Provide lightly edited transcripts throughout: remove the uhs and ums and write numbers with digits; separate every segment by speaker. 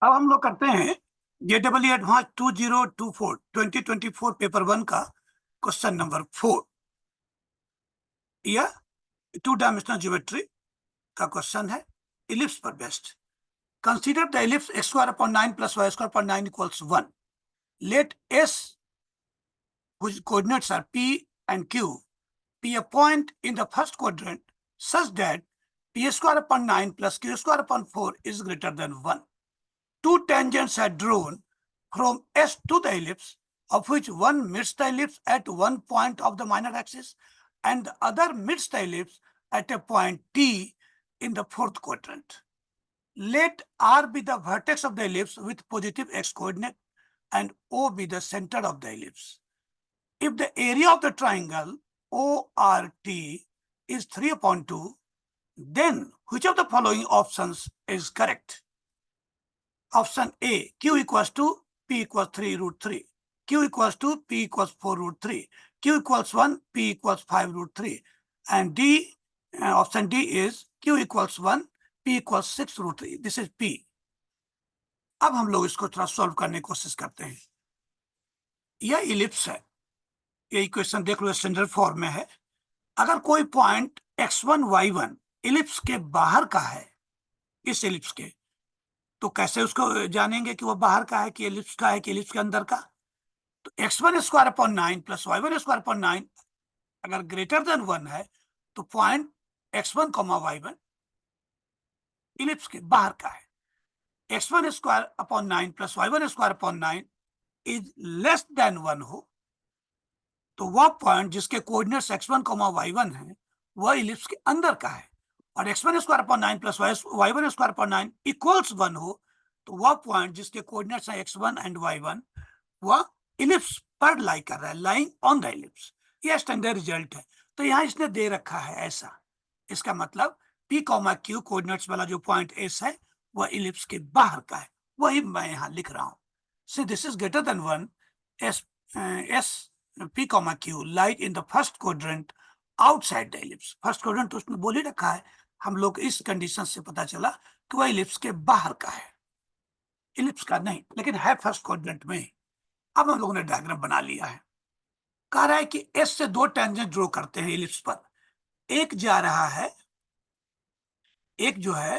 Speaker 1: अब हम लोग करते हैं JEE एडवांस 2024 2024 पेपर 1 का क्वेश्चन नंबर 4। यह 2 डायमेंशनल ज्योमेट्री का क्वेश्चन है, इलिप्स पर based. Consider the ellipse x² 9 + y² 9 = 1. Let S, whose coordinates are P and Q, be a point in the first quadrant such that P² 9 + Q² 4 is greater than 1. Two tangents are drawn from S to the ellipse, of which one meets the ellipse at one point of the minor axis and the other meets the ellipse at a point T in the fourth quadrant. Let R be the vertex of the ellipse with positive x coordinate and O be the center of the ellipse. If the area of the triangle ORT is 3/2, then which of the following options is correct? Option A, Q equals to P equals 3√3, Q equals to P equals 4√3, Q equals 1, P equals 5√3, and D, option D is Q equals 1, P equals 6√3. This is P. अब हम लोग इसको थोड़ा solve करने की कोशिश करते हैं। यह इलिप्स है, ये इक्वेशन देख लो, स्टैंडर्ड फॉर्म में है। अगर कोई पॉइंट x1 y1 इलिप्स के बाहर का है, इस इलिप्स के, तो कैसे उसको जानेंगे कि वो बाहर का है कि एलिप्स का है कि एलिप्स के अंदर का? तो x² 9 + y² 9 अगर ग्रेटर देन 1 है तो पॉइंट x1, y1 इलिप्स के बाहर का है। x² 9 + y² 9 is less than 1 हो तो वह पॉइंट जिसके कोऑर्डिनेट्स x1, y1 है वह इलिप्स के अंदर का है। और x² 9 + y² 9 इक्वल्स 1 हो तो वह पॉइंट जिसके कोऑर्डिनेट्स हैं x1 एंड y1 वह इलिप्स पर लाई कर रहा है, लाइंग ऑन द इलिप्स। यह स्टैंडर्ड रिजल्ट है। तो यहाँ इसने दे रखा है ऐसा, इसका मतलब P, Q कोऑर्डिनेट्स वाला जो पॉइंट S है वह इलिप्स के बाहर का है, वही मैं यहाँ लिख रहा हूँ। So this is greater than 1, S P, Q lie in the first quadrant outside the ellipse. First quadrant तो उसने बोल ही रखा है, हम लोग इस कंडीशन से पता चला कि वह इलिप्स के बाहर का है, इलिप्स का नहीं, लेकिन है फर्स्ट क्वाड्रेंट में। अब हम लोगों ने डायग्राम बना लिया है। कह रहा है कि एस से दो टेंजेंट ड्रॉ करते हैं इलिप्स पर। एक जा रहा है, एक जो है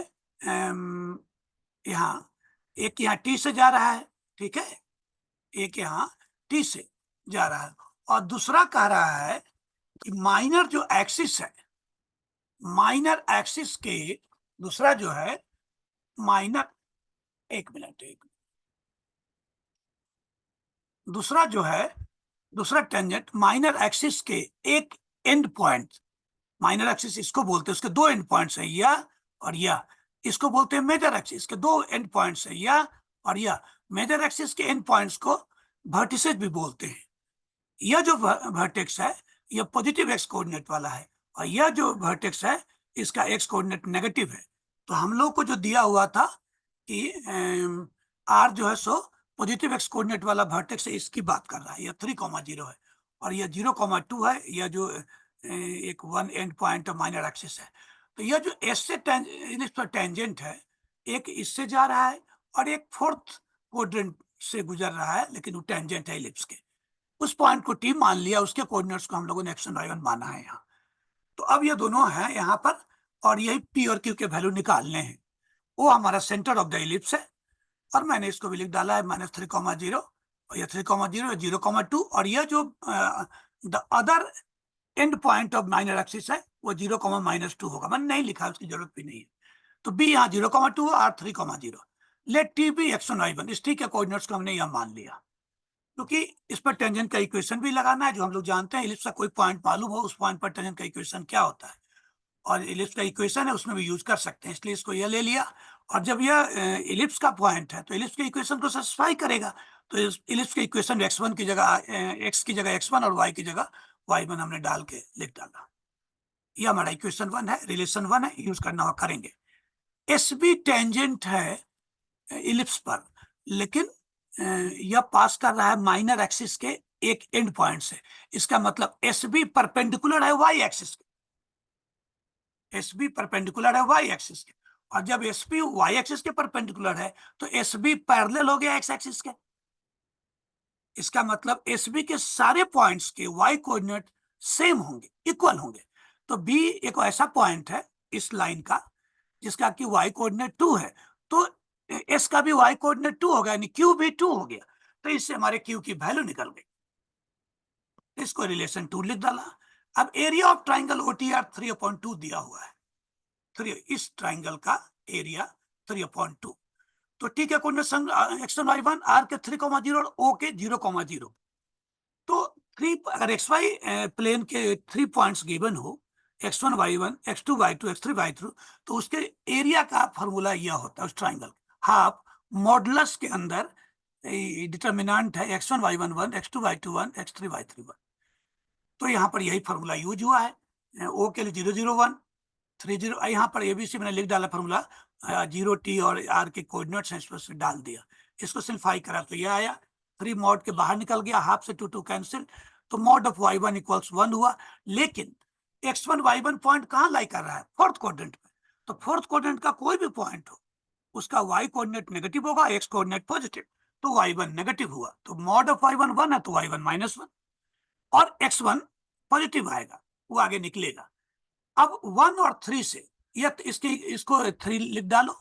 Speaker 1: यहाँ, एक यहाँ टी से जा रहा है, ठीक है, एक यहाँ टी से जा रहा है, और दूसरा कह रहा है कि माइनर जो एक्सिस है, माइनर एक्सिस के दूसरा जो है माइनर, एक मिनट, दूसरा जो है, दूसरा टेंजेंट माइनर एक्सिस के एक एंड पॉइंट, माइनर एक्सिस इसको बोलते हैं, उसके दो एंड पॉइंट्स है यह और यह, इसको बोलते हैं मेजर एक्सिस के दो एंड पॉइंट्स है यह और यह। मेजर एक्सिस के एंड पॉइंट्स को वर्टिसेस भी बोलते हैं। यह जो वर्टेक्स है यह पॉजिटिव एक्स कोऑर्डिनेट वाला है और यह जो वर्टेक्स है इसका एक्स कोऑर्डिनेट नेगेटिव है। तो हम लोग को जो दिया हुआ था कि आर जो है सो पॉजिटिव एक्स कोऑर्डिनेट वाला वर्टेक्स है, इसकी बात कर रहा है। यह 3,0 है और यह 0,2 है, यह जो एक one and point of minor axis है। तो यह जो एस से इस पर टेंजेंट है, एक इससे जा रहा है और एक फोर्थ क्वाड्रेंट से गुजर रहा है, लेकिन वो टेंजेंट है इलिप्स के। उस पॉइंट को टी मान लिया, उसके कोऑर्डिनेट्स को हम लोगों ने x1 y1 माना है यहाँ। तो अब ये दोनों हैं यहाँ पर और यही p और q के वैल्यू निकालने हैं। वो हमारा सेंटर ऑफ द इलिप्स है और मैंने इसको भी लिख डाला है -3,0 और ये 3,0 0,2 और यह जो the other and point of minor axis है वो 0,-2 होगा। मैंने नहीं लिखा, उसकी जरूरत भी नहीं है। तो b यहाँ 0,2 और 3,0। Late t B x1 y1, इस t के कोऑर्डिनेट्स को हमने यहाँ मान लिया क्योंकि इस पर टेंजेंट का इक्वेशन भी लगाना है, जो हम लोग जानते हैं इलिप्स का कोई पॉइंट मालूम हो उस पॉइंट पर टेंजेंट का इक्वेशन क्या होता है, और इलिप्स का इक्वेशन है उसमें भी यूज कर सकते हैं, इसलिए इसको यह ले लिया। और जब यह इलिप्स का पॉइंट है तो इलिप्स के इक्वेशन को सेटिस्फाई करेगा। तो इलिप्स के इक्वेशन x1 की जगह x की जगह x1 और y की जगह y1 हमने डाल के लिख डाला। ये हमारा इक्वेशन 1 है, रिलेशन 1 है, यूज करना हो करेंगे। एस बी टेंजेंट है इलिप्स पर, लेकिन यह पास कर रहा है माइनर एक्सिस के एक एंड पॉइंट से। इसका मतलब एस बी परपेंडिकुलर है वाई एक्सिस के, एस बी परपेंडिकुलर है वाई एक्सिस के और जब एस पी वाई एक्सिस के परपेंडिकुलर है तो एस बी पैरेलल हो गया एक्स एक्सिस के। इसका मतलब एस बी के सारे पॉइंट्स के वाई कोऑर्डिनेट सेम होंगे, इक्वल होंगे। तो बी एक ऐसा पॉइंट है इस लाइन का जिसका कि वाई कोऑर्डिनेट 2 है, तो एस का भी वाई कोऑर्डिनेट 2 हो गया, यानी क्यू भी 2 हो गया। तो इससे हमारे क्यू की वैल्यू निकल गई, इसको रिलेशन 2 लिख डाला। अब एरिया ऑफ ट्राइंगल ओटीआर 3/2 दिया हुआ है, 3 इस ट्राइंगल का एरिया 3/2। तो ठीक है, कोऑर्डिनेशन x1 y1 r के 3,0 और o के 0,0। तो 3 अगर xy प्लेन के 3 पॉइंट्स गिवन हो, x1 y1 x2 y2 x3 y3, तो उसके एरिया का फॉर्मूला यह होता है उस ट्राइंगल, हाफ मॉडुलस के अंदर डिटरमिनेंट है x1 y1 1 x2 y2 1 x3 y3 1। तो यहाँ पर यही फॉर्मूला यूज हुआ है। ओ के लिए 001 30, यहाँ पर एबीसी मैंने लिख डाला फॉर्मूला, 0t और r के कोऑर्डिनेट्स हैं, इस पर से डाल दिया, इसको सिंप्लीफाई करा तो ये आया 3 मॉड के बाहर निकल गया, हाफ से 2 कैंसिल, तो मॉड ऑफ y1 इक्वल्स 1 हुआ। लेकिन x1 y1 पॉइंट कहाँ लाई कर रहा है? फोर्थ क्वाड्रेंट में। तो फोर्थ क्वाड्रेंट का कोई भी पॉइंट हो उसका y कोऑर्डिनेट नेगेटिव होगा, x कोऑर्डिनेट पॉजिटिव, तो y1 नेगेटिव हुआ। तो मॉड ऑफ y1 1 है तो y1 -1 और x1 पॉजिटिव आएगा, वो आगे निकलेगा। अब 1 और 3 से इसको 3 लिख डालो,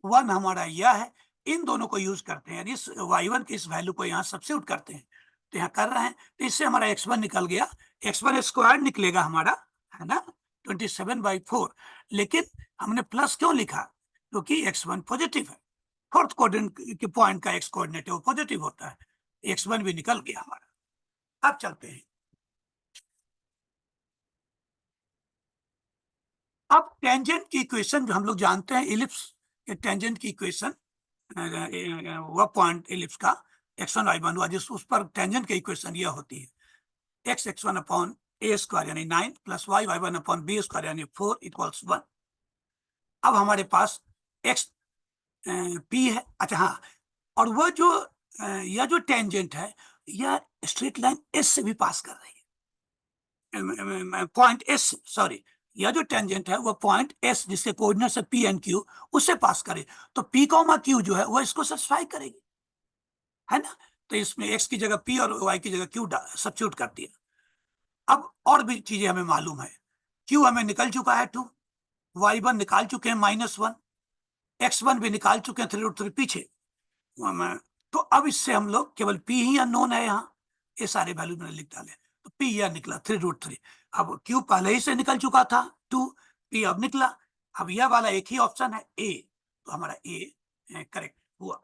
Speaker 1: 1 हमारा यह है, इन दोनों को यूज करते हैं, इस y1 की इस वैल्यू को यहाँ सब्स्टिट्यूट करते हैं, तो यहाँ कर रहे हैं, तो इससे हमारा x1 निकल गया, x1 स्क्वायर निकलेगा हमारा, है ना, 27/4। लेकिन हमने प्लस क्यों लिखा? क्योंकि x1 पॉजिटिव है, फोर्थ क्वाड्रेंट के पॉइंट का x कोऑर्डिनेट है वो पॉजिटिव होता है, x1 भी निकल गया हमारा। अब चलते हैं, अब टेंजेंट की इक्वेशन जो हम लोग जानते हैं, इलिप्स के टेंजेंट की इक्वेशन, वह पॉइंट इलिप्स का x1 y1 हुआ, जिस उस पर टेंजेंट की इक्वेशन यह होती है x x1 upon a square यानी 9 plus y y1 upon b square यानी 4 इक्वल्स 1। अब हमारे पास x p है। अच्छा हाँ, और वह जो यह जो टेंजेंट है यह स्ट्रेट लाइन s से भी पास कर रही है, पॉइंट s, सॉरी, यह जो टेंजेंट है वो पॉइंट s जिसके कोऑर्डिनेट्स है p एंड q, उससे पास करे, तो p, q जो है वो इसको सेटिस्फाई करेगी, है ना। तो इसमें x की जगह p और y की जगह q सब्स्टिट्यूट कर दिया। अब और भी चीजें हमें मालूम है, q हमें निकल चुका है 2, y1 निकाल चुके हैं -1, x1 भी निकाल चुके हैं 3√3 पीछे। तो अब इससे हम लोग केवल p ही अननोन है, यहाँ ये सारे वैल्यू मैंने लिख डाले, तो p यह निकला 3√3। अब q पहले ही से निकल चुका था 2, p अब निकला, अब यह वाला एक ही ऑप्शन है a, तो हमारा a करेक्ट हुआ।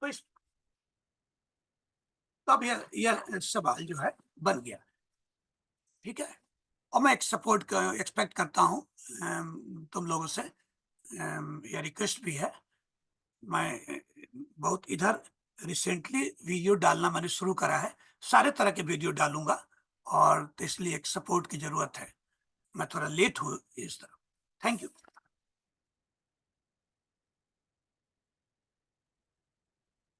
Speaker 1: तो इस तब यह सवाल जो है बन गया, ठीक है। और मैं एक सपोर्ट एक्सपेक्ट करता हूँ तुम लोगों से, यह रिक्वेस्ट भी है, मैं बहुत इधर रिसेंटली वीडियो डालना मैंने शुरू करा है, सारे तरह के वीडियो डालूंगा, और तो इसलिए एक सपोर्ट की जरूरत है, मैं थोड़ा लेट हूँ इस तरह। Thank you.